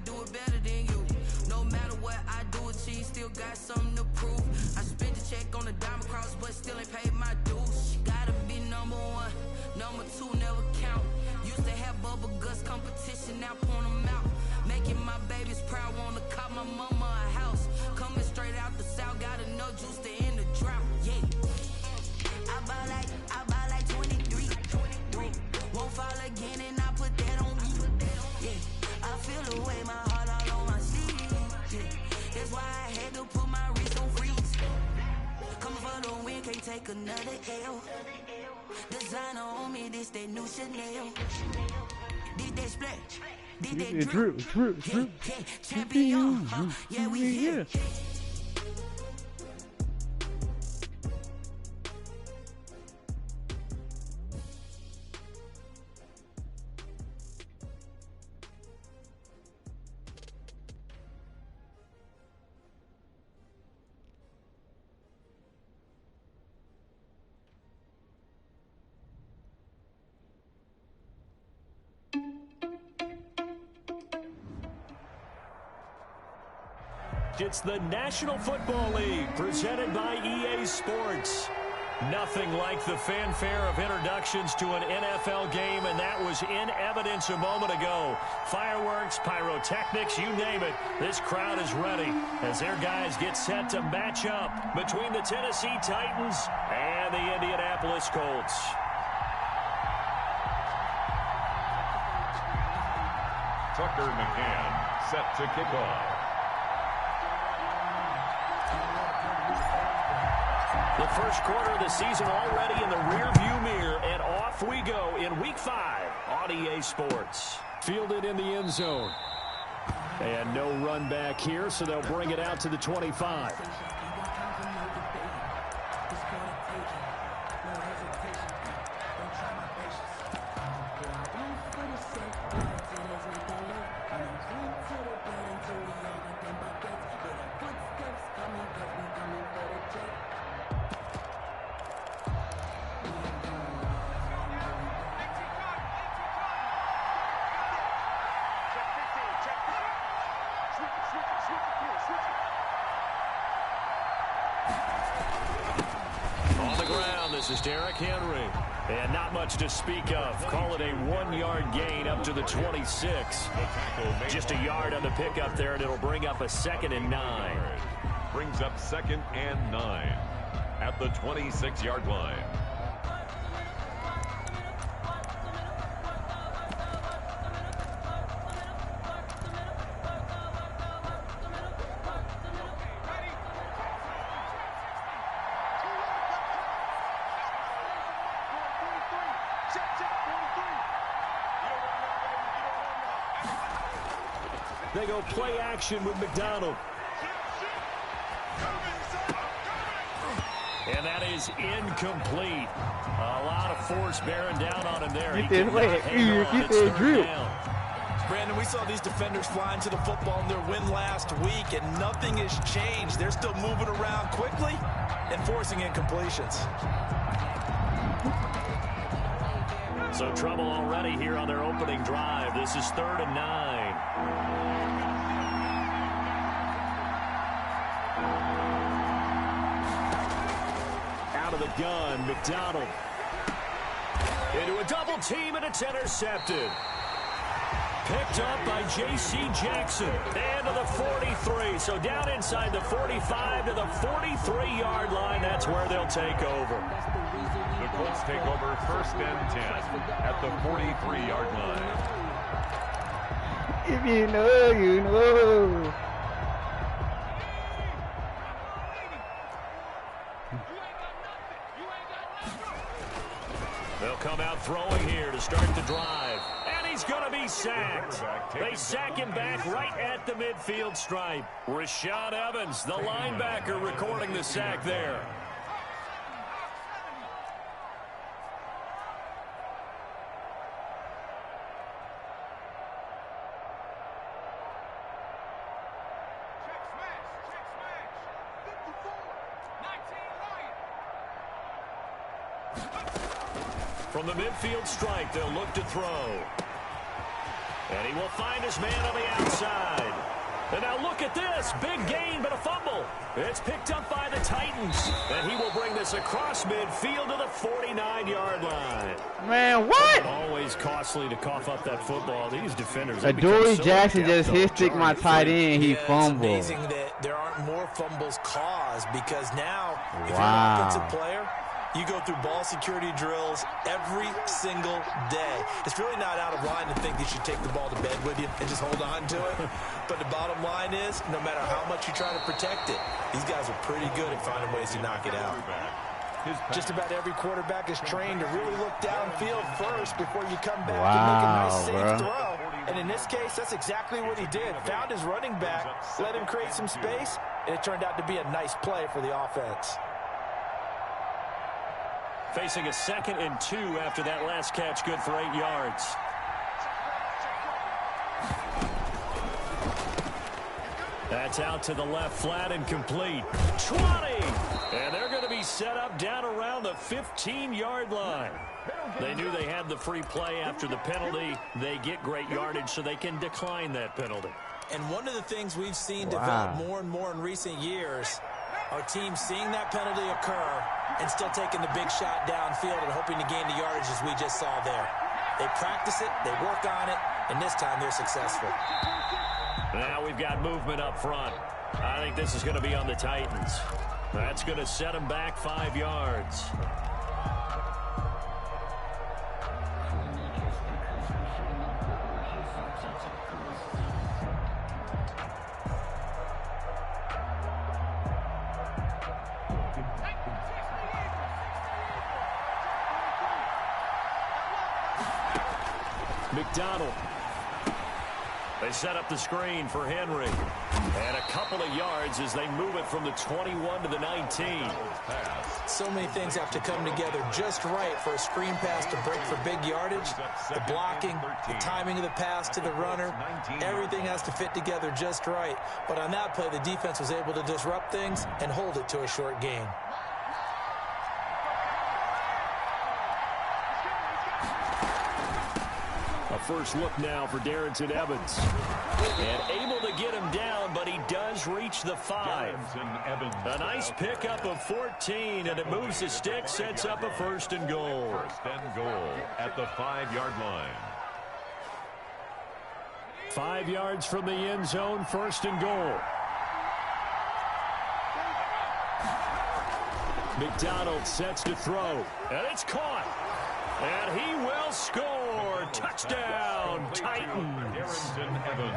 do it better than you. No matter what I do achieve, still got something to prove. I spent the check on the diamond cross, but still ain't paid my dues. Gotta be number one, number two never count. Used to have bubble guts competition, now point them out. Making my babies proud, wanna cop my mama a house. Coming straight out the south, got enough juice to end the drought. Yeah, I buy like 23. Won't fall again and I put that on me. Yeah, I feel the way, my heart all on my sleeve. Yeah, that's why I had to put my wrist on freeze. Coming for the win, can't take another L. Designer on me, this that new Chanel. Did that splash, did that drip. Yeah, champion, yeah, we here. It's the National Football League presented by EA Sports. Nothing like the fanfare of introductions to an NFL game, and that was in evidence a moment ago. Fireworks, pyrotechnics, you name it. This crowd is ready as their guys get set to match up between the Tennessee Titans and the Indianapolis Colts. Tucker McCann set to kick off. The first quarter of the season already in the rearview mirror, and off we go in Week 5 on EA Sports. Fielded in the end zone. And no run back here, so they'll bring it out to the 25. This is Derrick Henry. And not much to speak of. Call it a 1-yard gain up to the 26. Just a yard on the pickup there, and it'll bring up a 2nd and 9. Brings up 2nd and 9 at the 26-yard line. They go play action with McDonald. And that is incomplete. A lot of force bearing down on him there. Brandon, we saw these defenders flying to the football in their win last week, and nothing has changed. They're still moving around quickly and forcing incompletions. So trouble already here on their opening drive. This is 3rd and 9. Out of the gun, McDonald. Into a double team, and it's intercepted. Picked up by J.C. Jackson. And to the 43. So down inside the 45 to the 43-yard line. That's where they'll take over. The Colts take over 1st and 10 at the 43-yard line. If you know, you know. They'll come out throwing here to start the drive. And he's going to be sacked. They sack him back right at the midfield stripe. Rashaan Evans, the linebacker, recording the sack there. From the midfield stripe, they'll look to throw. And he will find his man on the outside. big gain, but a fumble. It's picked up by the Titans, and he will bring this across midfield to the 49-yard line. Man, what? Always costly to cough up that football. These defenders. Adoree Jackson just hit my tight end. He fumbled. It's amazing that there aren't more fumbles caused because now, if you're an offensive player, you go through ball security drills every single day. It's really not out of line to think you should take the ball to bed with you and just hold on to it. But the bottom line is, no matter how much you try to protect it, these guys are pretty good at finding ways to knock it out. Just about every quarterback is trained to really look downfield first before you come back and make a nice, safe throw. And in this case, that's exactly what he did. Found his running back, let him create some space, and it turned out to be a nice play for the offense. Facing a 2nd and 2 after that last catch, good for 8 yards. That's out to the left, flat and complete. 20! And they're going to be set up down around the 15-yard line. They knew they had the free play after the penalty. They get great yardage so they can decline that penalty. And one of the things we've seen develop more and more in recent years are teams seeing that penalty occur and still taking the big shot downfield and hoping to gain the yardage as we just saw there. They practice it, they work on it, and this time they're successful. Now we've got movement up front. I think this is going to be on the Titans. That's going to set them back 5 yards. McDonald. They set up the screen for Henry. And a couple of yards as they move it from the 21 to the 19. So many things have to come together just right for a screen pass to break for big yardage. The blocking, the timing of the pass to the runner, everything has to fit together just right. But on that play, the defense was able to disrupt things and hold it to a short gain. A first look now for Darrington Evans. And able to get him down, but he does reach the 5. A nice pickup of 14, and it moves the stick, sets up a 1st and goal. 1st and goal at the 5-yard line. 5 yards from the end zone, 1st and goal. McDonald sets to throw, and it's caught. And he will score. Touchdown, Titans.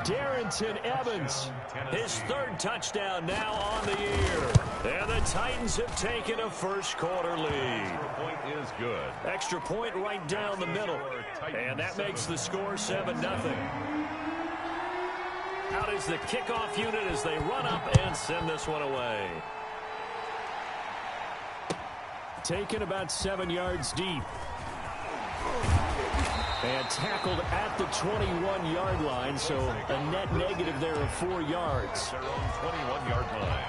Darrington Evans, his 3rd touchdown now on the year. And the Titans have taken a first-quarter lead. Point is good. Extra point right down the middle. And that makes the score 7-0. Out is the kickoff unit as they run up and send this one away. Taken about 7 yards deep. And tackled at the 21-yard line, so a net negative there of 4 yards. Their own 21-yard line.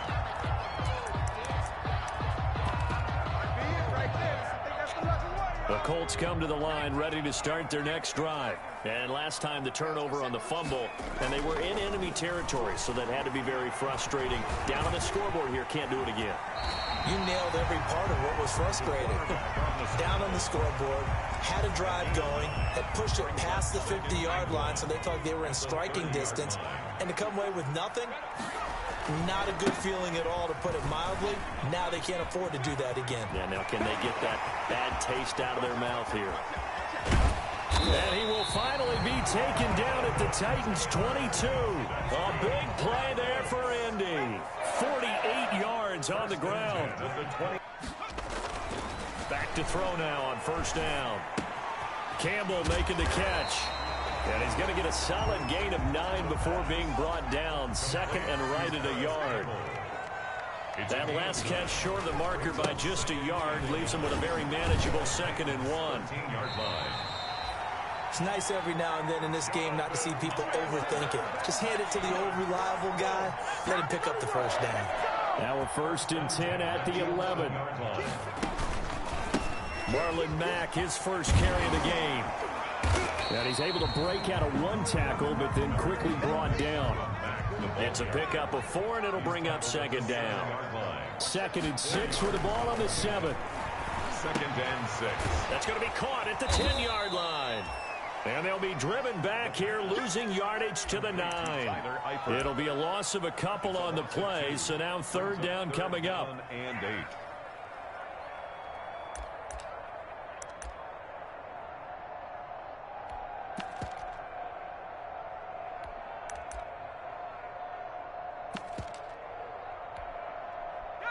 The Colts come to the line ready to start their next drive. And last time the turnover on the fumble, and they were in enemy territory, so that had to be very frustrating. Down on the scoreboard here, can't do it again. You nailed every part of what was frustrating. Down on the scoreboard, had a drive going, had pushed it past the 50-yard line so they felt like they were in striking distance, and to come away with nothing, not a good feeling at all, to put it mildly. Now they can't afford to do that again. Yeah, now can they get that bad taste out of their mouth here? And he will finally be taken down at the Titans' 22. A big play there for Indy. 48 yards on the ground. Back to throw now on 1st down. Campbell making the catch. And he's going to get a solid gain of 9 before being brought down. 2nd and right at a yard. That last catch short of the marker by just a yard leaves him with a very manageable 2nd and 1. It's nice every now and then in this game not to see people overthink it. Just hand it to the old reliable guy. Let him pick up the 1st down. Now a 1st and 10 at the 11. Marlon Mack, his first carry of the game. And he's able to break out of 1 tackle, but then quickly brought down. It's a pickup of 4, and it'll bring up second down. 2nd and 6 with the ball on the 7. 2nd and 6. That's going to be caught at the 10-yard line. And they'll be driven back here, losing yardage to the 9. It'll be a loss of a couple on the play, so now 3rd down coming up. And 8.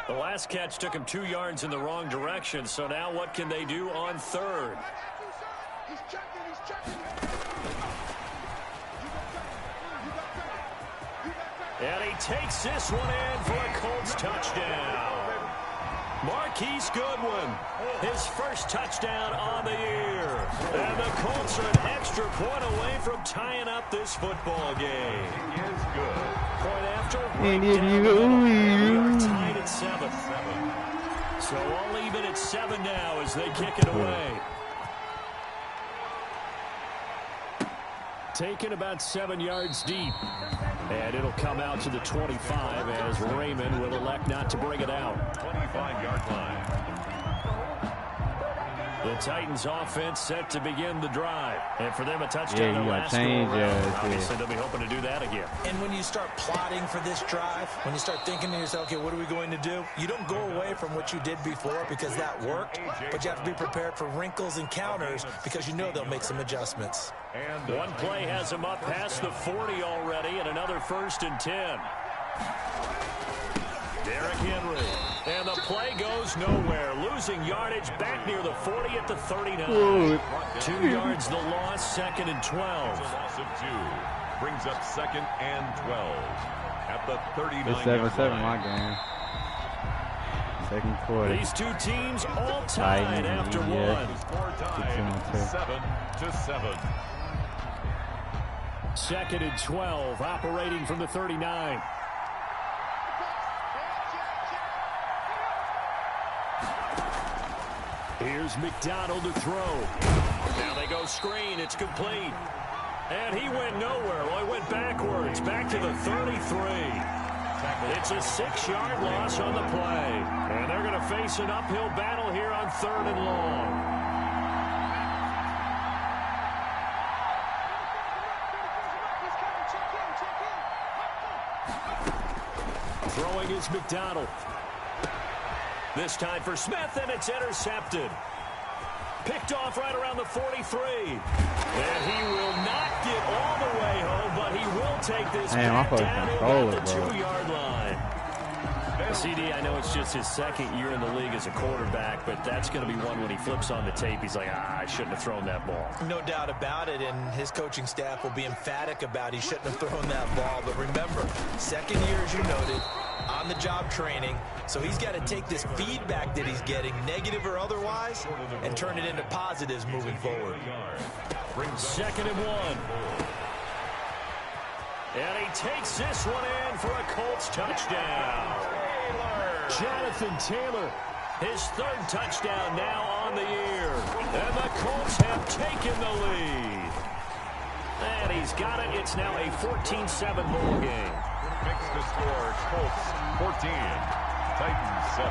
The last catch took him 2 yards in the wrong direction, so now what can they do on 3rd? And he takes this one in for a Colts touchdown. Marquise Goodwin, his first touchdown on the year. And the Colts are an extra point away from tying up this football game. He is good. Point after, right down the middle. We are tied at 7. So all even at 7 now as they kick it away. Taken about 7 yards deep. And it'll come out to the 25 as Raymond will elect not to bring it out. 25-yard line. The Titans offense set to begin the drive. And for them, a touchdown to last change Obviously, they'll be hoping to do that again. And when you start plotting for this drive, when you start thinking to yourself, okay, what are we going to do? You don't go away from what you did before because that worked, but you have to be prepared for wrinkles and counters because you know they'll make some adjustments. And one play has him up past the 40 already, and another 1st and 10. Derrick Henry. And the play goes nowhere. Losing yardage back near the 40 at the 39. Ooh. 2 yards the loss, 2nd and 12. loss of 2 brings up 2nd and 12 at the 39. It's 7-7 my game. 2nd quarter. These two teams all tied after one. Score tied 7-7. 2nd and 12, operating from the 39. Here's McDonald to throw. Now they go screen. It's complete. And he went nowhere. Well, he went backwards. Back to the 33. It's a 6-yard loss on the play. And they're going to face an uphill battle here on 3rd and long. Throwing is McDonald. This time for Smith, and it's intercepted. Picked off right around the 43. And he will not get all the way home, but he will take this back down to the 2-yard line. CD, I know it's just his 2nd year in the league as a quarterback, but that's going to be one when he flips on the tape. He's like, I shouldn't have thrown that ball. No doubt about it, and his coaching staff will be emphatic about he shouldn't have thrown that ball. But remember, 2nd year, as you noted, on-the-job training, so he's got to take this feedback that he's getting, negative or otherwise, and turn it into positives moving forward. 2nd and 1. And he takes this one in for a Colts touchdown. Jonathan Taylor. His 3rd touchdown now on the year. And the Colts have taken the lead. And he's got it. It's now a 14-7 ball game. Fix the score. Colts 14. Titans 7.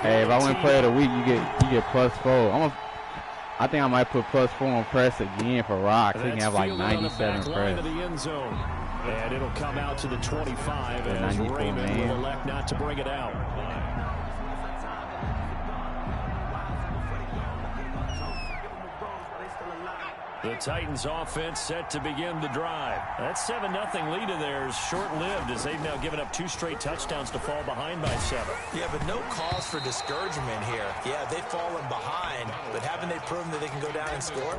Hey, if I win play of the week, you get +4. I think I might put +4 on press again for Rock. He can have like 97 press. And it'll come out to the 25 as Raymond will elect not to bring it out. The Titans offense set to begin the drive. That 7-0 lead of theirs short-lived as they've now given up 2 straight touchdowns to fall behind by 7. Yeah, but no cause for discouragement here. Yeah, they've fallen behind, but haven't they proven that they can go down and score?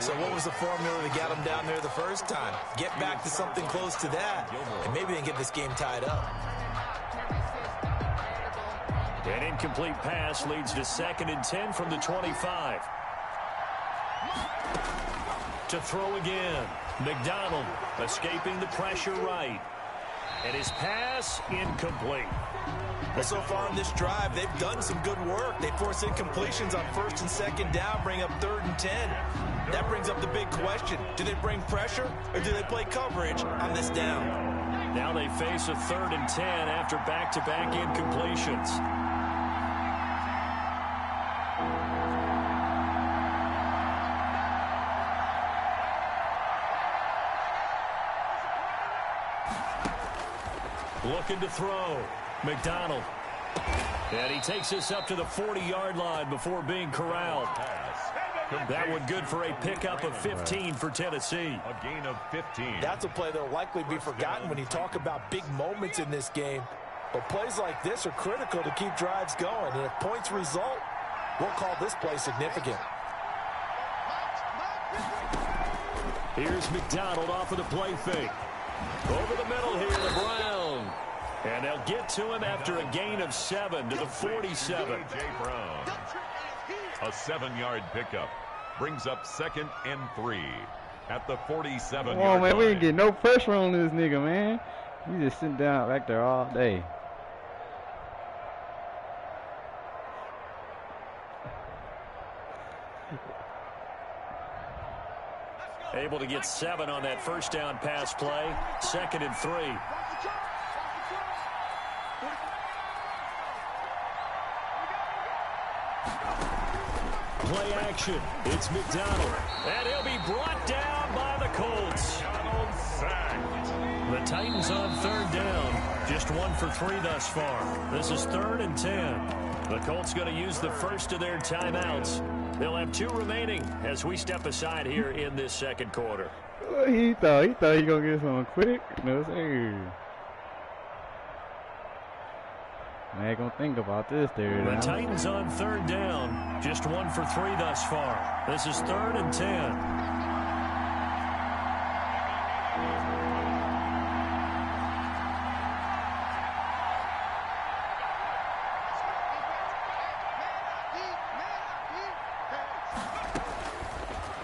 So what was the formula that got them down there the first time? Get back to something close to that, and maybe they can get this game tied up. An incomplete pass leads to 2nd and 10 from the 25. To throw again. McDonald escaping the pressure right. And his pass incomplete. Well, so far in this drive, they've done some good work. They force incompletions on 1st and 2nd down, bring up 3rd and 10. That brings up the big question. Do they bring pressure or do they play coverage on this down? Now they face a 3rd and 10 after back-to-back incompletions. Looking to throw. McDonald. And he takes this up to the 40-yard line before being corralled. That one good for a pickup of 15 for Tennessee. A gain of 15. That's a play that will likely be forgotten when you talk about big moments in this game. But plays like this are critical to keep drives going. And if points result, we'll call this play significant. Here's McDonald off of the play fake. Over the middle here, the Brown. And they'll get to him after a gain of 7 to the 47. A.J. Brown. A 7-yard pickup. Brings up 2nd and 3 at the 47-yard line. Come on, man. We ain't getting no pressure on this nigga, man. We just sitting down back there all day. Able to get 7 on that first down pass play. 2nd and 3. Play action. It's McDonald. And he'll be brought down by the Colts. The Titans on 3rd down. Just 1 for 3 thus far. This is 3rd and 10. The Colts going to use the first of their timeouts. They'll have 2 remaining as we step aside here in this 2nd quarter. He thought he gonna get something quick. No sir. Man, gonna think about this there. The Titans on 3rd down. Just 1 for 3 thus far. This is 3rd and 10.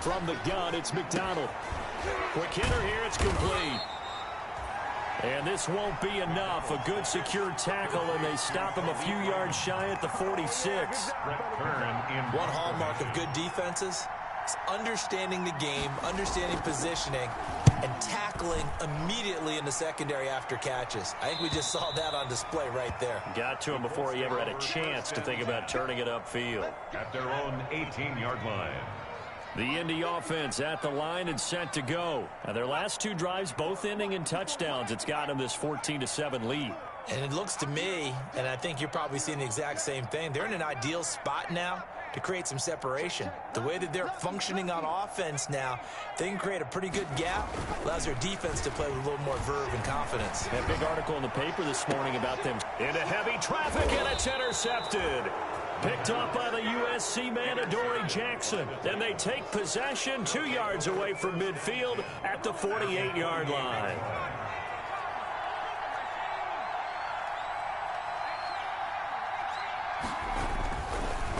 From the gun, it's McDonald. Quick hitter here, it's complete. And this won't be enough. A good secure tackle, and they stop him a few yards shy at the 46. One hallmark of good defenses is understanding the game, understanding positioning, and tackling immediately in the secondary after catches. I think we just saw that on display right there. Got to him before he ever had a chance to think about turning it upfield. At their own 18-yard line. The Indy offense at the line and set to go. Now their last 2 drives both ending in touchdowns. It's got them this 14-7 lead. And it looks to me, and I think you're probably seeing the exact same thing, they're in an ideal spot now to create some separation. The way that they're functioning on offense now, they can create a pretty good gap. Allows their defense to play with a little more verve and confidence. A big article in the paper this morning about them into heavy traffic, and it's intercepted. Picked up by the USC man, Adoree Jackson. Then they take possession 2 yards away from midfield at the 48-yard line.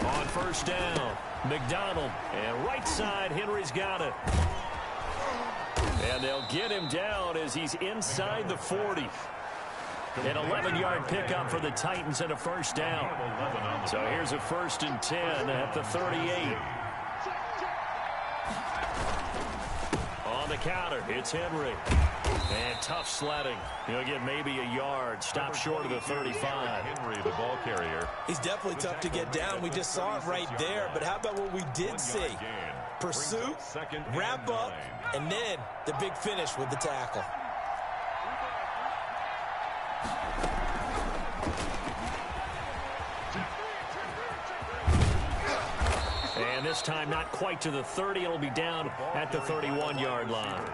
On 1st down, McDonald. And right side, Henry's got it. And they'll get him down as he's inside the 40. An 11-yard pickup for the Titans and a 1st down. So here's a 1st and 10 at the 38. On the counter, it's Henry. And tough sledding. He'll get maybe a yard. Stop short of the 35. Henry, the ball carrier. He's definitely tough to get down. We just saw it right there. But how about what we did see? Pursuit, wrap up, and then the big finish with the tackle. And this time not quite to the 30. It'll be down at the 31-yard line.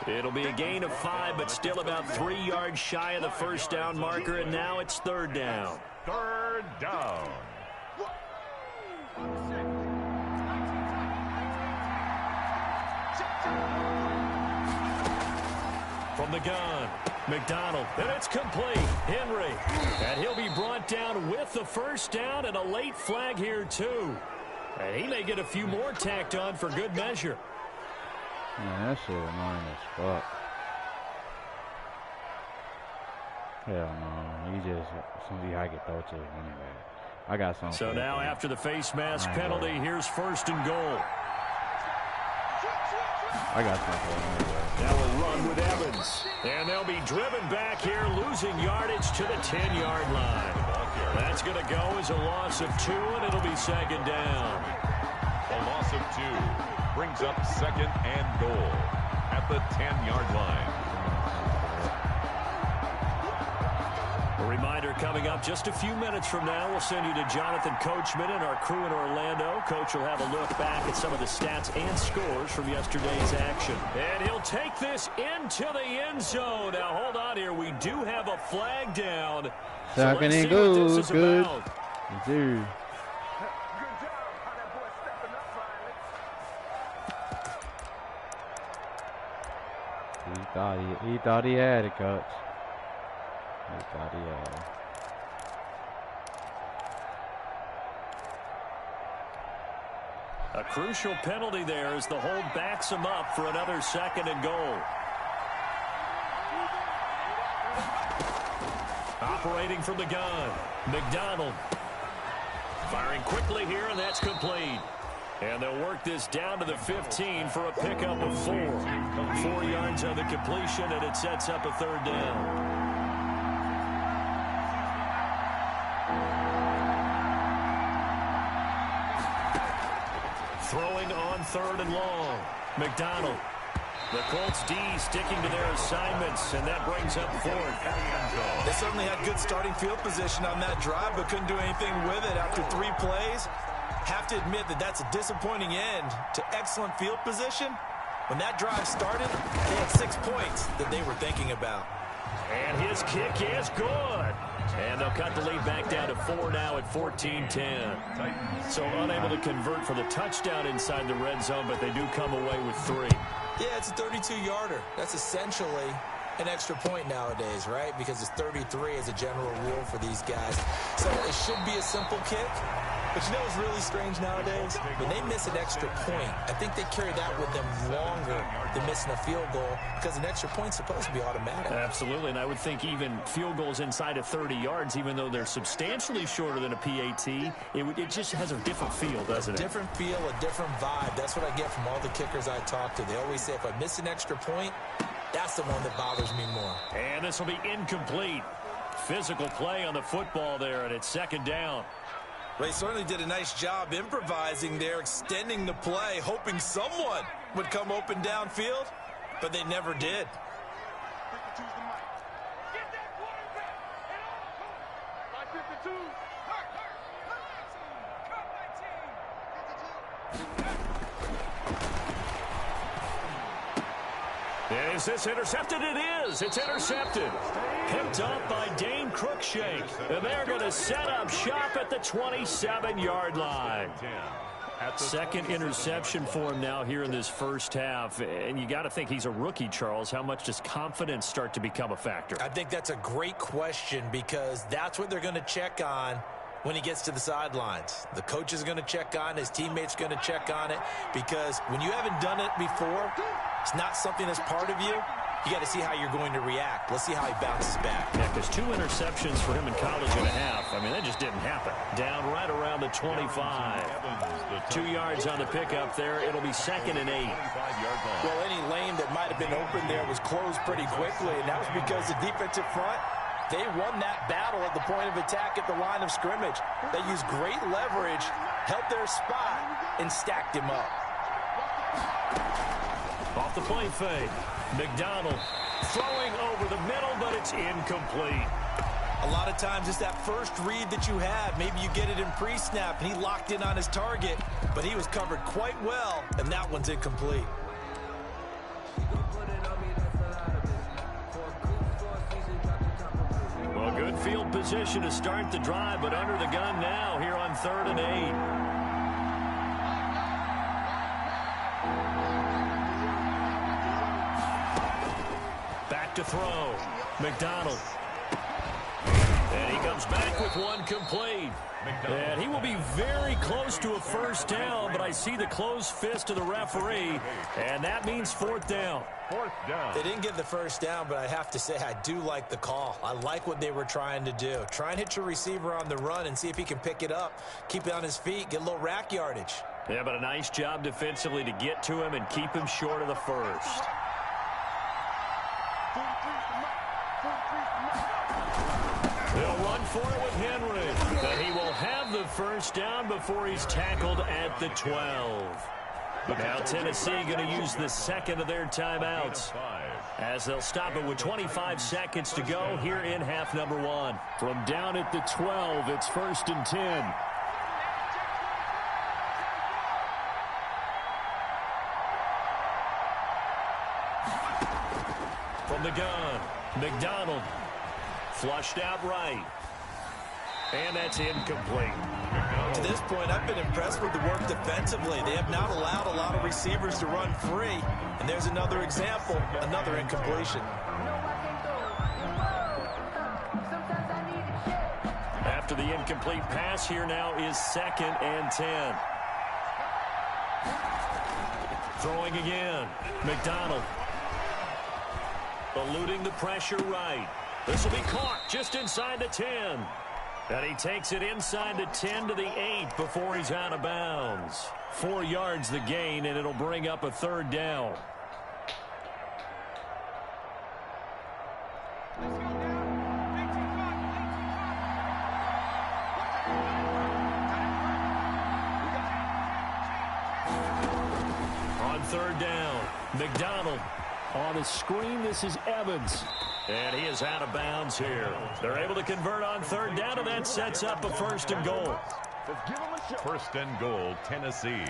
It'll be a gain of 5, but still about 3 yards shy of the 1st down marker, and now it's 3rd down. 3rd down. From the gun, McDonald, and it's complete. Henry, and he'll be brought down with the 1st down, and a late flag here too. And he may get a few more tacked on for good measure. Man, that shit annoying as fuck. Hell no. He just, as soon as he hike it, throw it to his running back. I got something. So now after the face mask penalty, here's 1st and goal. I got something. Now a run with Evans. And they'll be driven back here, losing yardage to the 10-yard line. That's going to go as a loss of 2, and it'll be 2nd down. A loss of 2 brings up 2nd and goal at the 10-yard line. A reminder coming up just a few minutes from now, we'll send you to Jonathan Coachman and our crew in Orlando. Coach will have a look back at some of the stats and scores from yesterday's action. And he'll take this into the end zone. Now, hold on here. We do have a flag down. Second and goal. Good. Dude. He thought he had it, Coach. He thought he had it. A crucial penalty there as the hold backs him up for another 2nd and goal. Operating from the gun, McDonald. Firing quickly here, and that's complete. And they'll work this down to the 15 for a pickup of 4. 4 yards on the completion, and it sets up a 3rd down. Throwing on 3rd and long. McDonald. The Colts D sticking to their assignments, and that brings up 4th. They certainly had good starting field position on that drive, but couldn't do anything with it after 3 plays. Have to admit that that's a disappointing end to excellent field position. When that drive started, they had 6 points that they were thinking about. And his kick is good. And they'll cut the lead back down to 4 now at 14-10. So unable to convert for the touchdown inside the red zone, but they do come away with 3. Yeah, it's a 32-yarder. That's essentially an extra point nowadays, right? Because it's 33 as a general rule for these guys. So it should be a simple kick. But you know what's really strange nowadays? When they miss an extra point, I think they carry that with them longer than missing a field goal because an extra point's supposed to be automatic. Absolutely, and I would think even field goals inside of 30 yards, even though they're substantially shorter than a PAT, it just has a different feel, doesn't it? A different feel, a different vibe. That's what I get from all the kickers I talk to. They always say if I miss an extra point, that's the one that bothers me more. And this will be incomplete. Physical play on the football there, and it's 2nd down. They certainly did a nice job improvising there, extending the play, hoping someone would come open downfield, but they never did. Is this intercepted? It is. It's intercepted. Picked up by Dane Cruikshank. And they're going to set up shop at the 27-yard line. 2nd interception for him now here in this first half. And you got to think he's a rookie, Charles. How much does confidence start to become a factor? I think that's a great question because that's what they're going to check on when he gets to the sidelines. The coach is going to check on it. His teammates going to check on it because when you haven't done it before, it's not something that's part of you. You got to see how you're going to react. Let's see how he bounces back. Yeah, because 2 interceptions for him in college and a half. I mean, that just didn't happen. Down right around the 25. 2 yards on the pickup there. It'll be 2nd and 8. Well, any lane that might have been open there was closed pretty quickly, and that was because the defensive front, they won that battle at the point of attack at the line of scrimmage. They used great leverage, held their spot, and stacked him up. Off the play fake. McDonald throwing over the middle, but it's incomplete. A lot of times it's that first read that you have. Maybe you get it in pre-snap, and he locked in on his target, but he was covered quite well, and that one's incomplete. Well, good field position to start the drive, but under the gun now here on 3rd and 8. To throw. McDonald. And he comes back with one complete. And he will be very close to a first down, but I see the closed fist of the referee, and that means fourth down. Fourth down. They didn't get the first down, but I have to say I do like the call. I like what they were trying to do. Try and hit your receiver on the run and see if he can pick it up, keep it on his feet, get a little rack yardage. Yeah, but a nice job defensively to get to him and keep him short of the first. They'll run for it with Henry. And he will have the first down before he's tackled at the 12. Now Tennessee going to use the second of their timeouts, as they'll stop it with 25 seconds to go here in half number 1. From down at the 12, it's 1st and 10. From the gun, McDonald. Flushed out right. And that's incomplete. To this point, I've been impressed with the work defensively. They have not allowed a lot of receivers to run free. And there's another example, another incompletion. After the incomplete pass, here now is 2nd and 10. Throwing again. McDonald. Eluding the pressure right. This will be caught just inside the 10. And he takes it inside the 10 to the 8 before he's out of bounds. 4 yards the gain, and it'll bring up a 3rd down. On 3rd down, McDonald. On the screen, this is Evans. And he is out of bounds here. They're able to convert on 3rd down, and that sets up a 1st and goal. 1st and goal, Tennessee.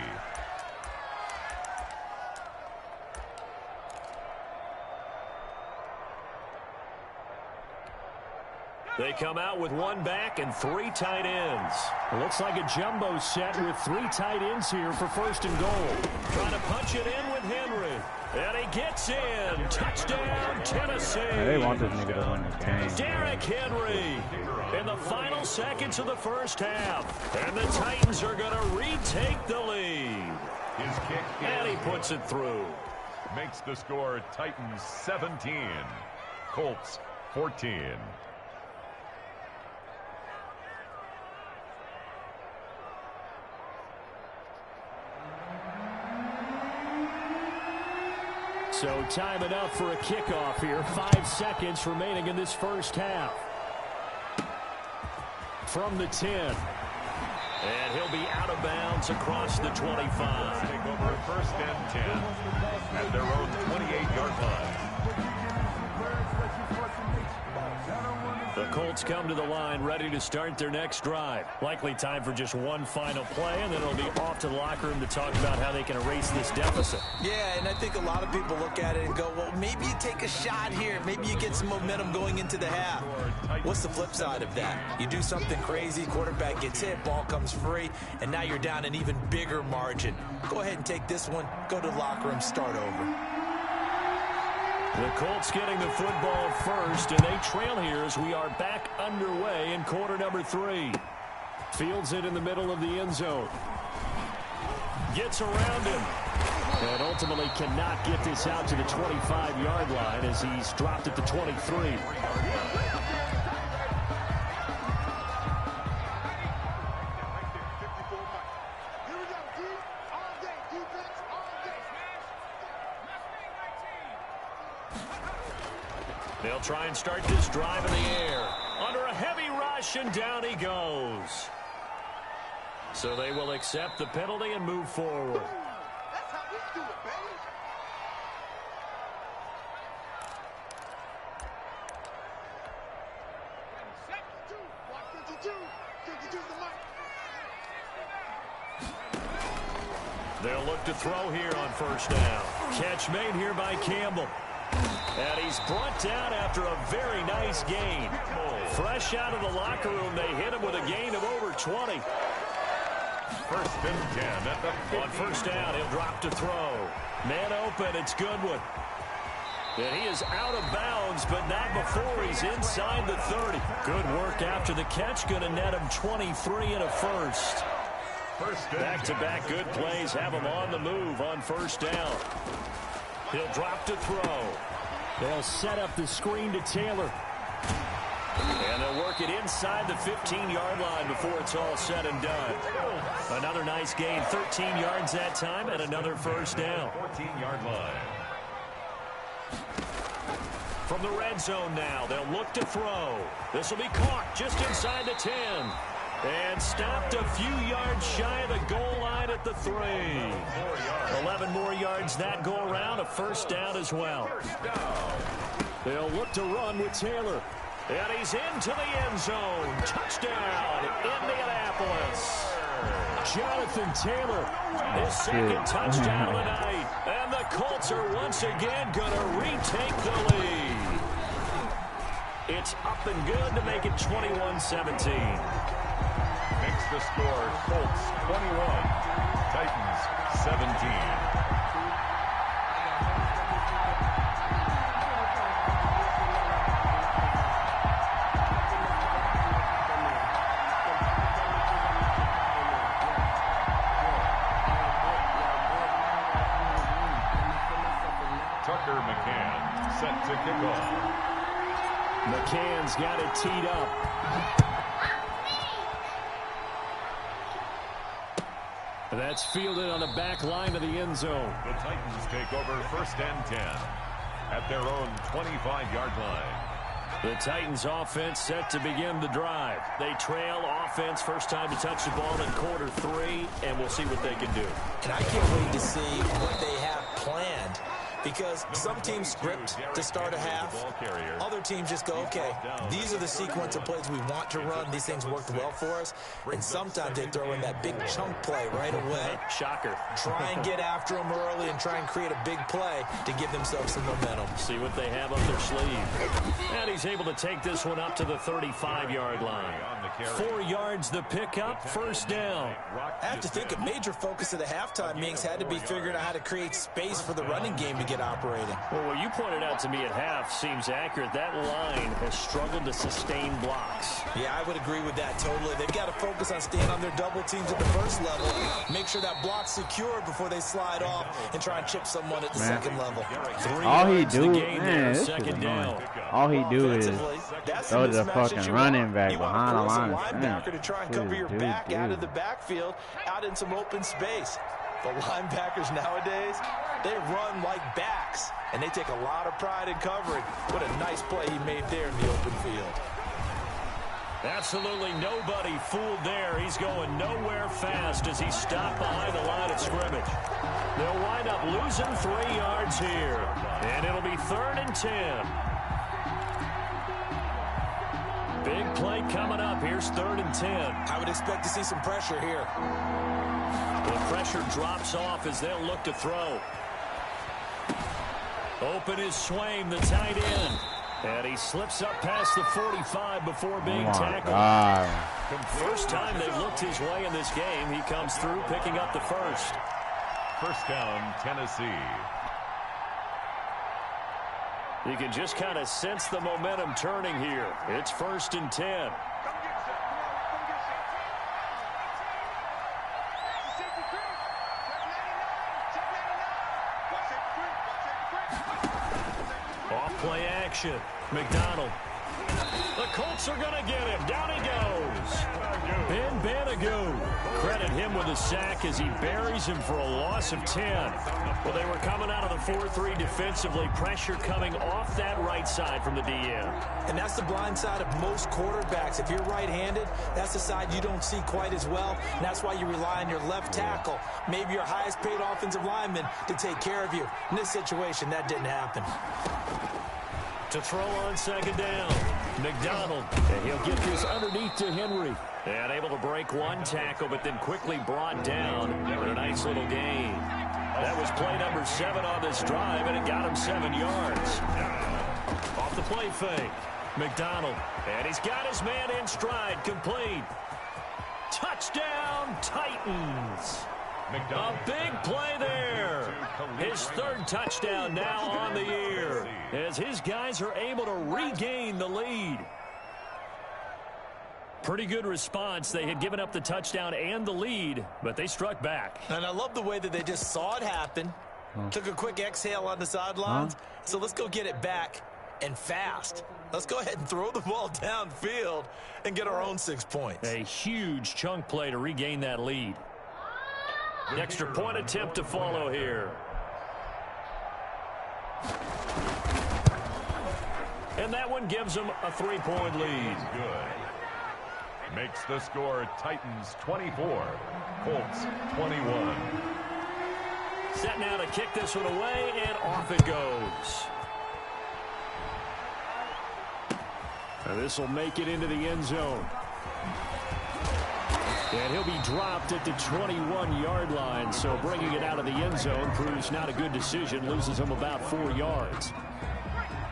They come out with 1 back and 3 tight ends. It looks like a jumbo set with 3 tight ends here for 1st and goal. Trying to punch it in with Henry. And he gets in. Touchdown, Tennessee. Yeah, they want this nigga to win the game. Derrick Henry in the final seconds of the first half. And the Titans are going to retake the lead. His kick And he puts it through. makes the score Titans 17, Colts 14. So time enough for a kickoff here. 5 seconds remaining in this first half. From the 10. And he'll be out of bounds across the 25. Take over 1st and 10 at their own 28-yard line. The Colts come to the line ready to start their next drive. Likely time for just one final play, and then it'll be off to the locker room to talk about how they can erase this deficit. Yeah, and I think a lot of people look at it and go, well, maybe you take a shot here. Maybe you get some momentum going into the half. What's the flip side of that? You do something crazy, quarterback gets hit, ball comes free, and now you're down an even bigger margin. Go ahead and take this one, go to the locker room, start over. The Colts getting the football first, and they trail here as we are back underway in quarter number 3. Fields it in the middle of the end zone. Gets around him. And ultimately cannot get this out to the 25-yard line as he's dropped at the 23. They'll try and start this drive in the air. Under a heavy rush, and down he goes. So they will accept the penalty and move forward. That's how we do it, baby. They'll look to throw here on 1st down. Catch made here by Campbell. And he's brought down after a very nice gain. Fresh out of the locker room, they hit him with a gain of over 20. 1st and 10 at the 50. On 1st down, he'll drop to throw. Man open, it's Goodwin. And he is out of bounds, but not before he's inside the 30. Good work after the catch. Going to net him 23 and a first. Back-to-back good plays have him on the move on first down. He'll drop to throw. They'll set up the screen to Taylor. And they'll work it inside the 15-yard line before it's all said and done. Another nice gain, 13 yards that time, and another first down. 14-yard line. From the red zone now, they'll look to throw. This will be caught just inside the 10. And stopped a few yards shy of the goal line at the 3. 11 more yards that go around, a first down as well. They'll look to run with Taylor. And he's into the end zone. Touchdown, Indianapolis. Jonathan Taylor, his second touchdown of the night. And the Colts are once again going to retake the lead. It's up and good to make it 21-17. Makes the score Colts 21, Titans 17. Set to kick off. McCann's got it teed up. That's fielded on the back line of the end zone. The Titans take over first and 10 at their own 25-yard line. The Titans offense set to begin the drive. They trail offense first time to touch the ball in quarter 3, and we'll see what they can do. And I can't wait to see what they have planned. Because some teams script to start a half. Other teams just go, okay, these are the sequence of plays we want to run. These things worked well for us. And sometimes they throw in that big chunk play right away. Shocker. Try and get after them early and try and create a big play to give themselves some momentum. See what they have up their sleeve. And he's able to take this one up to the 35-yard line. 4 yards the pickup, first down. I have to think a major focus of the halftime meetings had to be figuring out how to create space for the running game to get operating. Well, what you pointed out to me at half seems accurate. That line has struggled to sustain blocks. Yeah, I would agree with that totally. They've got to focus on staying on their double teams at the first level, make sure that block's secured before they slide off and try and chip someone at the second level. All he do, man, this is annoying. All he do is throw the fucking running back behind the line of linebacker to try and cover your back out of the backfield, out in some open space. The linebackers nowadays, they run like backs, and they take a lot of pride in covering. What a nice play he made there in the open field. Absolutely nobody fooled there. He's going nowhere fast as he stopped behind the line of scrimmage. They'll wind up losing 3 yards here, and it'll be 3rd and 10. Big play coming up. Here's 3rd and 10. I would expect to see some pressure here. The pressure drops off as they'll look to throw. Open is Swain, the tight end. And he slips up past the 45 before being tackled. First time they've looked his way in this game. He comes through picking up the first. First down, Tennessee. You can just kind of sense the momentum turning here. It's 1st and 10. Off-play action. McDonald. The Colts are going to get him. Down he goes. Ben Banagoo. Credit him with a sack as he buries him for a loss of 10. Well, they were coming out of the 4-3 defensively. Pressure coming off that right side from the DN. And that's the blind side of most quarterbacks. If you're right-handed, that's the side you don't see quite as well. And that's why you rely on your left tackle, maybe your highest-paid offensive lineman, to take care of you. In this situation, that didn't happen. To throw on 2nd down. McDonald. And he'll get this underneath to Henry. And able to break one tackle, but then quickly brought down for a nice little gain. That was play number 7 on this drive, and it got him 7 yards. Off the play fake. McDonald. And he's got his man in stride. Complete. Touchdown, Titans. A big play there. His third touchdown now on the year as his guys are able to regain the lead. Pretty good response. They had given up the touchdown and the lead, but they struck back. And I love the way that they just saw it happen. Took a quick exhale on the sidelines. So let's go get it back and fast. Let's go ahead and throw the ball downfield and get our own 6 points. A huge chunk play to regain that lead. The extra point attempt to follow here. And that one gives them a 3-point lead. Good. Makes the score Titans 24, Colts 21. Set now to kick this one away, and off it goes. And this will make it into the end zone. And he'll be dropped at the 21-yard line, so bringing it out of the end zone proves not a good decision, loses him about 4 yards.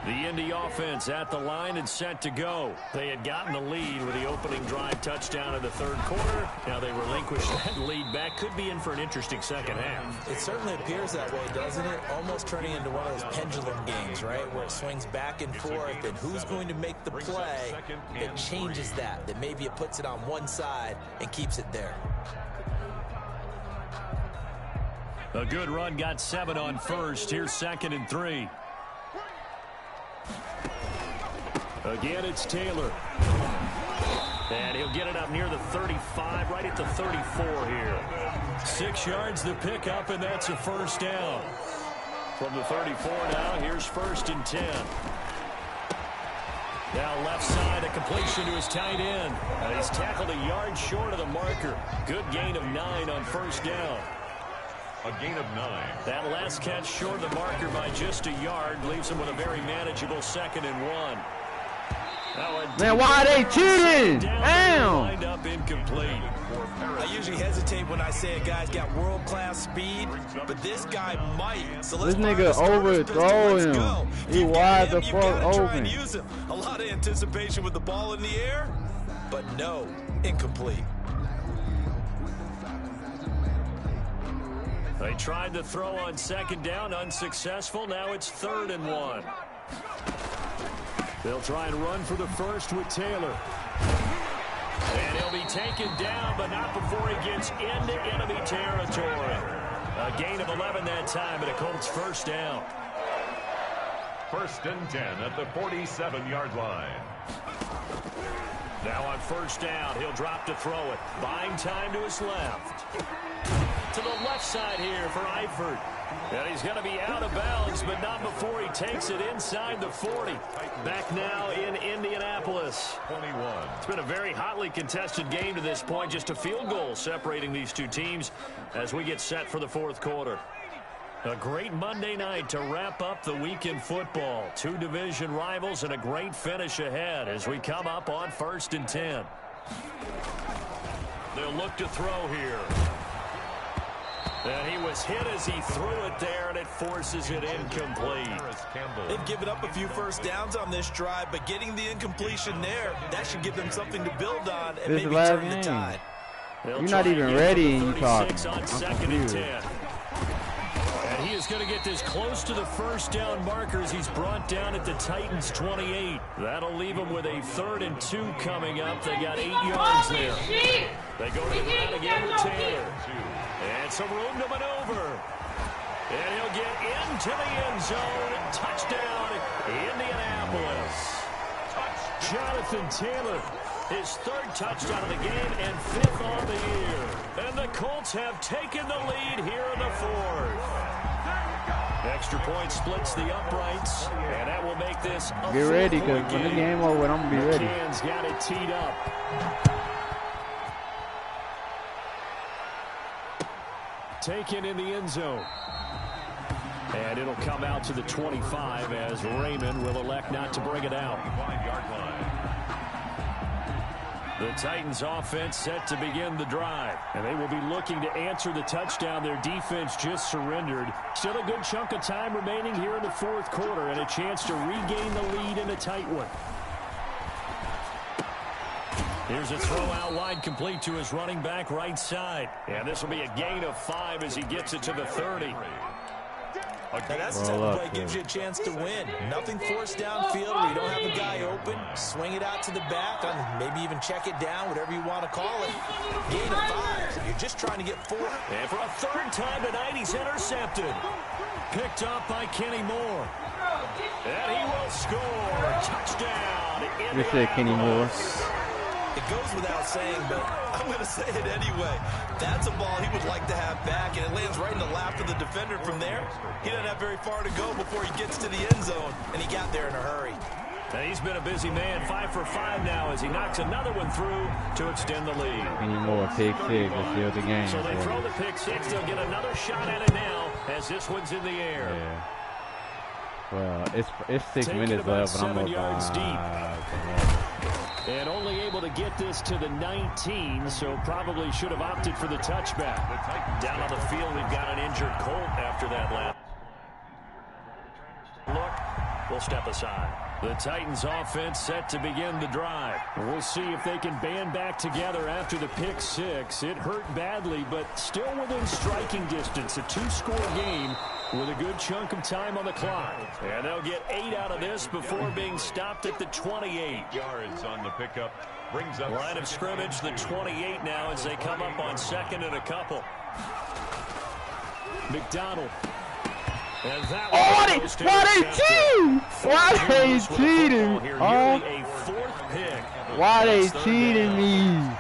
The Indy offense at the line and set to go. They had gotten the lead with the opening drive touchdown in the third quarter. Now they relinquish that lead back. Could be in for an interesting second half. It certainly appears that way, doesn't it? Almost turning into one of those pendulum games, right, where it swings back and forth, and who's going to make the play that changes that maybe it puts it on one side and keeps it there. A good run, got 7 on first. Here's 2nd and 3. Again, it's Taylor. And he'll get it up near the 35, right at the 34 here. 6 yards the pickup, and that's a first down. From the 34 now, here's 1st and 10. Now left side, a completion to his tight end. He's tackled a yard short of the marker. Good gain of 9 on first down. A gain of 9. That last catch short of the marker by just a yard leaves him with a very manageable 2nd and 1. Man, why are they cheating? Damn. Lined up incomplete. I usually hesitate when I say a guy's got world-class speed, but this guy might. So let's this nigga overthrow him. He wide the fuck open. Use him. A lot of anticipation with the ball in the air, but no, incomplete. They tried to throw on 2nd down, unsuccessful. Now it's 3rd and 1. They'll try and run for the first with Taylor. And he'll be taken down, but not before he gets into enemy territory. A gain of 11 that time, and a Colts first down. 1st and 10 at the 47-yard line. Now on first down, he'll drop to throw it. Buying time to his left. To the left side here for Eifert. And he's going to be out of bounds, but not before he takes it inside the 40. Back now in Indianapolis. 21. It's been a very hotly contested game to this point. Just a field goal separating these two teams as we get set for the 4th quarter. A great Monday night to wrap up the week in football. 2 division rivals and a great finish ahead as we come up on 1st and 10. They'll look to throw here. And he was hit as he threw it there, and it forces it incomplete. They've given up a few first downs on this drive, but getting the incompletion there, that should give them something to build on and maybe turn the tide. You're not even ready and you talk. On 2nd and 10. And he is going to get this close to the first down markers. He's brought down at the Titans 28. That'll leave him with a 3rd and 2 coming up. They got 8 yards there. They go to the ground again with Taylor. And some room to maneuver. And he'll get into the end zone. Touchdown, Indianapolis. Jonathan Taylor, his 3rd touchdown of the game and 5th on the year. And the Colts have taken the lead here in the 4th. Extra point splits the uprights, and that will make this a Get ready, because when the game over, I'm going to be ready. McCann's got it teed up. Taken in the end zone. And it'll come out to the 25 as Raymond will elect not to bring it out. The Titans offense set to begin the drive. And they will be looking to answer the touchdown their defense just surrendered. Still a good chunk of time remaining here in the 4th quarter and a chance to regain the lead in a tight one. Here's a throw out wide, complete to his running back right side. And this will be a gain of 5 as he gets it to the 30. Now that's the type of play gives you a chance to win. Nothing forced downfield where you don't have a guy open. Swing it out to the back, maybe even check it down, whatever you want to call it. Gain of 5. You're just trying to get 4. And for a third time tonight, he's intercepted. Picked up by Kenny Moore. And he will score. Touchdown. You said Kenny Moore. It goes without saying, but I'm going to say it anyway. That's a ball he would like to have back, and it lands right in the lap of the defender from there. He doesn't have very far to go before he gets to the end zone, and he got there in a hurry. And he's been a busy man, 5 for 5 now as he knocks another one through to extend the lead. Kenny Moore, pick 6 to seal the game. So they throw the pick 6. They'll get another shot at it now as this one's in the air. Yeah. Well, it's 6 minutes left, but I'm 7 yards deep. And only able to get this to the 19, so probably should have opted for the touchback. Down on the field, we've got an injured Colt after that lap. Look, we'll step aside. The Titans offense set to begin the drive. We'll see if they can band back together after the pick 6. It hurt badly, but still within striking distance. A 2-score game with a good chunk of time on the clock. And they'll get 8 out of this before being stopped at the 28. Yards on the pickup. Brings up line of scrimmage, the 28 now as they come up on 2nd and a couple. McDonald. And that why they cheating? Why they cheating? A 4th pick. Why they cheating me?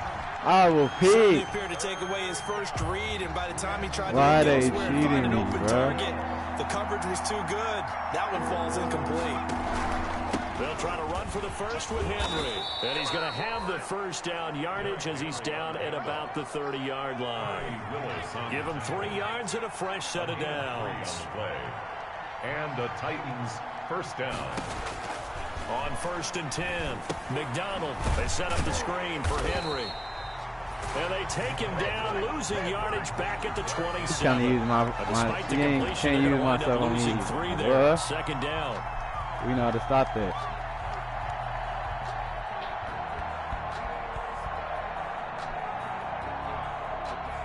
I will Certainly pick. appeared to take away his first read, and by the time he tried Why to they look elsewhere and find cheating an me, open bro? target, the coverage was too good. That one falls incomplete. They'll try to run for the first with Henry. And he's going to have the first down yardage as he's down at about the 30-yard line. Give him 3 yards and a fresh set of downs. And the Titans first down. On 1st and 10, McDonald. They set up the screen for Henry. And they take him down, losing yardage back at the 27. Trying to use Despite the can't completion, use they're going to myself wind up on losing these. 3 there. What? 2nd down. We know how to stop that.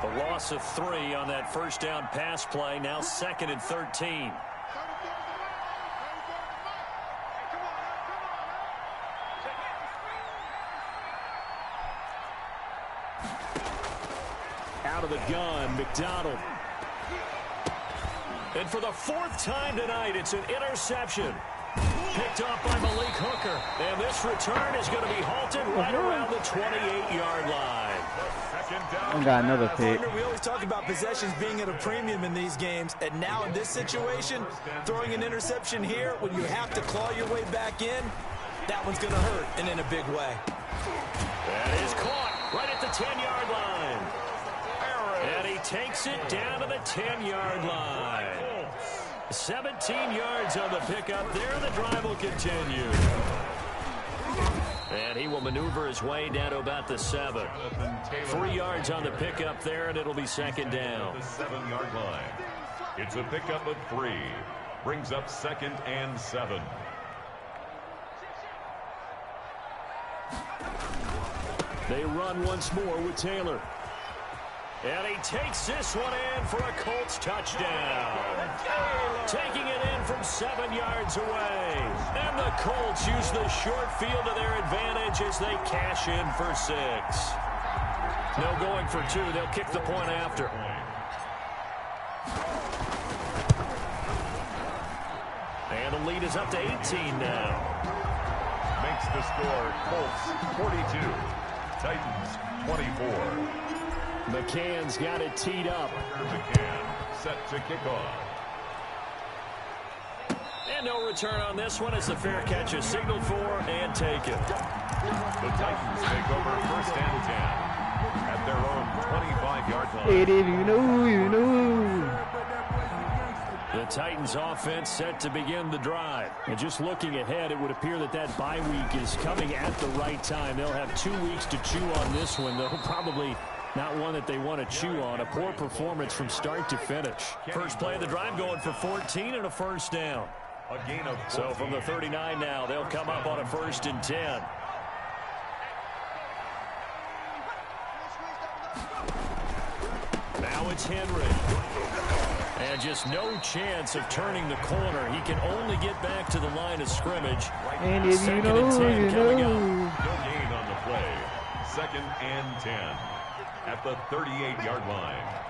A loss of 3 on that first down pass play. Now 2nd and 13. Out of the gun, McDonald. And for the 4th time tonight, it's an interception. Picked up by Malik Hooker. And this return is going to be halted right around the 28-yard line. I got another pick. We always talk about possessions being at a premium in these games, and now in this situation, throwing an interception here when you have to claw your way back in, that one's going to hurt, and in a big way. That is caught right at the 10-yard line. And he takes it down to the 10-yard line. 17 yards on the pickup there. The drive will continue. And he will maneuver his way down to about the 7. 3 yards on the pickup there, and it'll be 2nd down. The 7-yard line. It's a pickup of 3. Brings up 2nd and 7. They run once more with Taylor. And he takes this one in for a Colts touchdown. Taking it in from 7 yards away. And the Colts use the short field to their advantage as they cash in for 6. No going for 2. They'll kick the point after. And the lead is up to 18 now. Makes the score Colts 42. Titans 24. McCann's got it teed up. McCann set to kick off. And no return on this one as the fair catch is signaled for and taken. The Titans take over 1st and 10 at their own 25-yard line. If you know, you know. The Titans offense set to begin the drive. And just looking ahead, it would appear that that bye week is coming at the right time. They'll have 2 weeks to chew on this one, though probably not one that they want to chew on. A poor performance from start to finish. First play of the drive going for 14 and a first down. A gain of 14. So from the 39 now, they'll come up on a 1st and 10. now it's Henry. And just no chance of turning the corner. He can only get back to the line of scrimmage. And if you know, you know. No gain on the play. 2nd and 10 at the 38-yard line.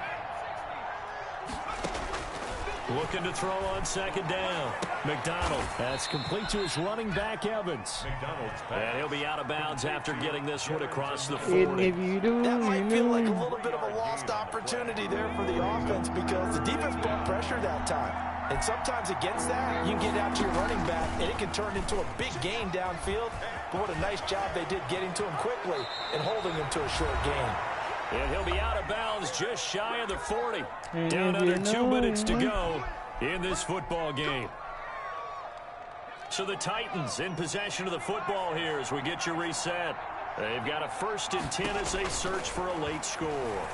Looking to throw on 2nd down. McDonald. That's complete to his running back, Evans. And he'll be out of bounds after getting this one across the 40. And if you do, That might you feel know. like a little bit of a lost opportunity there for the offense because the defense brought pressure that time. And sometimes against that, you can get out to your running back, and it can turn into a big gain downfield. But what a nice job they did getting to him quickly and holding him to a short gain. And he'll be out of bounds just shy of the 40. And Down if under you 2 know, minutes to you know. go in this football game. So the Titans in possession of the football here as we get you reset. They've got a 1st and 10 as they search for a late score.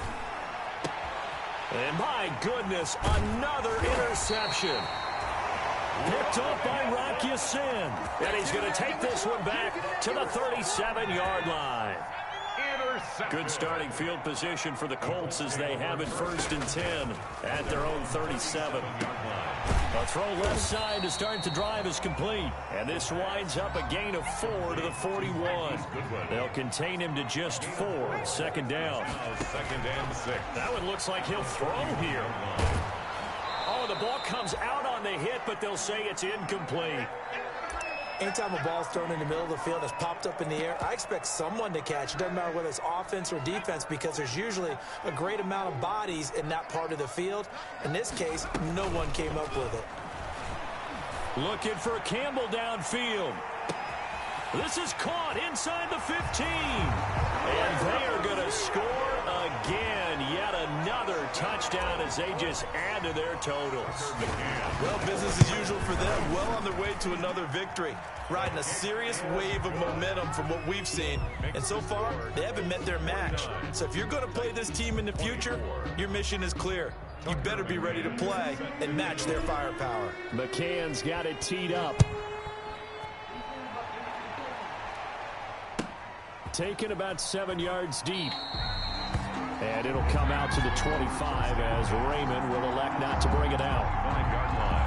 And my goodness, another interception. Picked off by Yessirrrr. And he's going to take this one back to the 37-yard line. Good starting field position for the Colts as they have it 1st and 10 at their own 37. A throw left side to start the drive is complete. And this winds up a gain of 4 to the 41. They'll contain him to just 4. 2nd down. 2nd and 6. That one looks like he'll throw here. Oh, the ball comes out on the hit, but they'll say it's incomplete. Anytime a ball's thrown in the middle of the field that's popped up in the air, I expect someone to catch. It doesn't matter whether it's offense or defense because there's usually a great amount of bodies in that part of the field. In this case, no one came up with it. Looking for Campbell downfield. This is caught inside the 15. And they are going to score again. Yet another touchdown as they just add to their totals. Well, business as usual for them. Well on their way to another victory. Riding a serious wave of momentum from what we've seen. And so far, they haven't met their match. So if you're going to play this team in the future, your mission is clear. You better be ready to play and match their firepower. McCann's got it teed up. Taken about 7 yards deep. And it'll come out to the 25 as Raymond will elect not to bring it out. 9-yard line.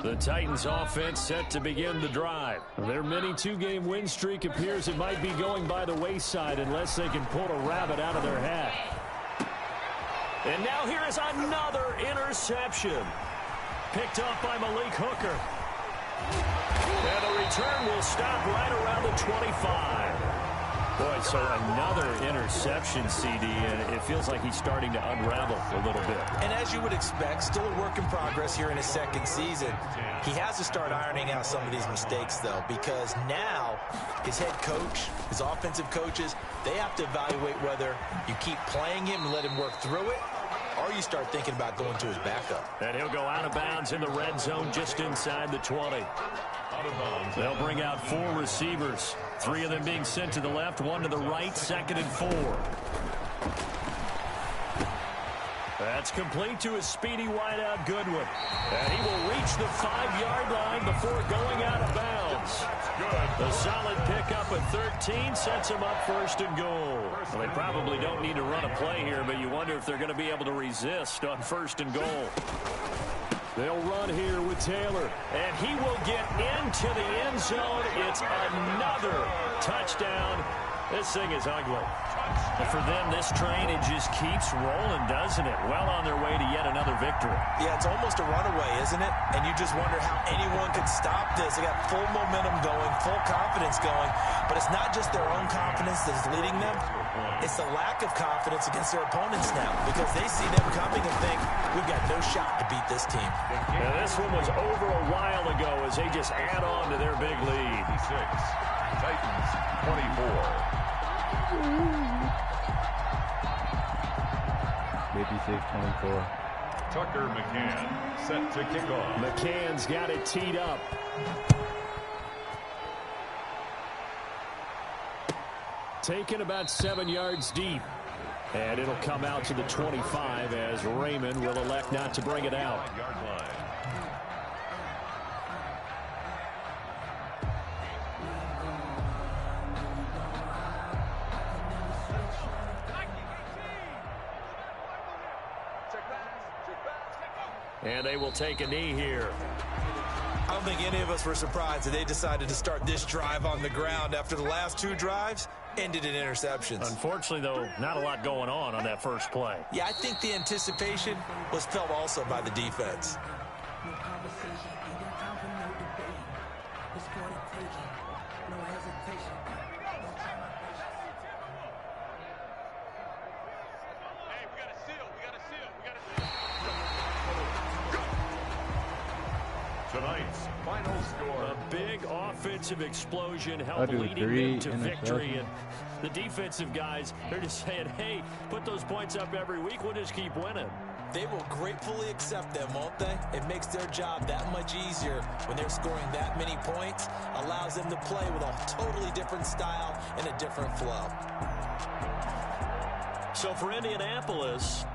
The Titans offense set to begin the drive. Their mini 2-game win streak appears it might be going by the wayside unless they can pull a rabbit out of their hat. And now here is another interception. Picked up by Malik Hooker. And the return will stop right around the 25. Boy, so another interception, CD, and it feels like he's starting to unravel a little bit. And as you would expect, still a work in progress here in his 2nd season. He has to start ironing out some of these mistakes, though, because now his head coach, his offensive coaches, they have to evaluate whether you keep playing him and let him work through it, or you start thinking about going to his backup. And he'll go out of bounds in the red zone just inside the 20. They'll bring out 4 receivers. 3 of them being sent to the left, 1 to the right, 2nd and 4. That's complete to his speedy wideout Goodwin. And he will reach the 5-yard line before going out of bounds. The solid pickup at 13 sets him up 1st and goal. Well, they probably don't need to run a play here, but you wonder if they're going to be able to resist on 1st and goal. They'll run here with Taylor, and he will get into the end zone. It's another touchdown. This thing is ugly. And for them, this train, it just keeps rolling, doesn't it? Well on their way to yet another victory. Yeah, it's almost a runaway, isn't it? And you just wonder how anyone could stop this. They got full momentum going, full confidence going. But it's not just their own confidence that's leading them. It's the lack of confidence against their opponents now because they see them coming and think, we've got no shot to beat this team. Now, this one was over a while ago as they just add on to their big lead. 56. Titans 24. 56-24. Tucker McCann set to kick off. McCann's got it teed up. Taken about 7 yards deep. And it'll come out to the 25 as Raymond will elect not to bring it out. And they will take a knee here. I don't think any of us were surprised that they decided to start this drive on the ground after the last 2 drives ended in interceptions. Unfortunately, though, not a lot going on that first play. Yeah, I think the anticipation was felt also by the defense. Tonight's final score. A big offensive explosion helped leading them to victory. And the defensive guys, they're just saying, hey, put those points up every week. We'll just keep winning. They will gratefully accept them, won't they? It makes their job that much easier when they're scoring that many points. Allows them to play with a totally different style and a different flow. So for Indianapolis,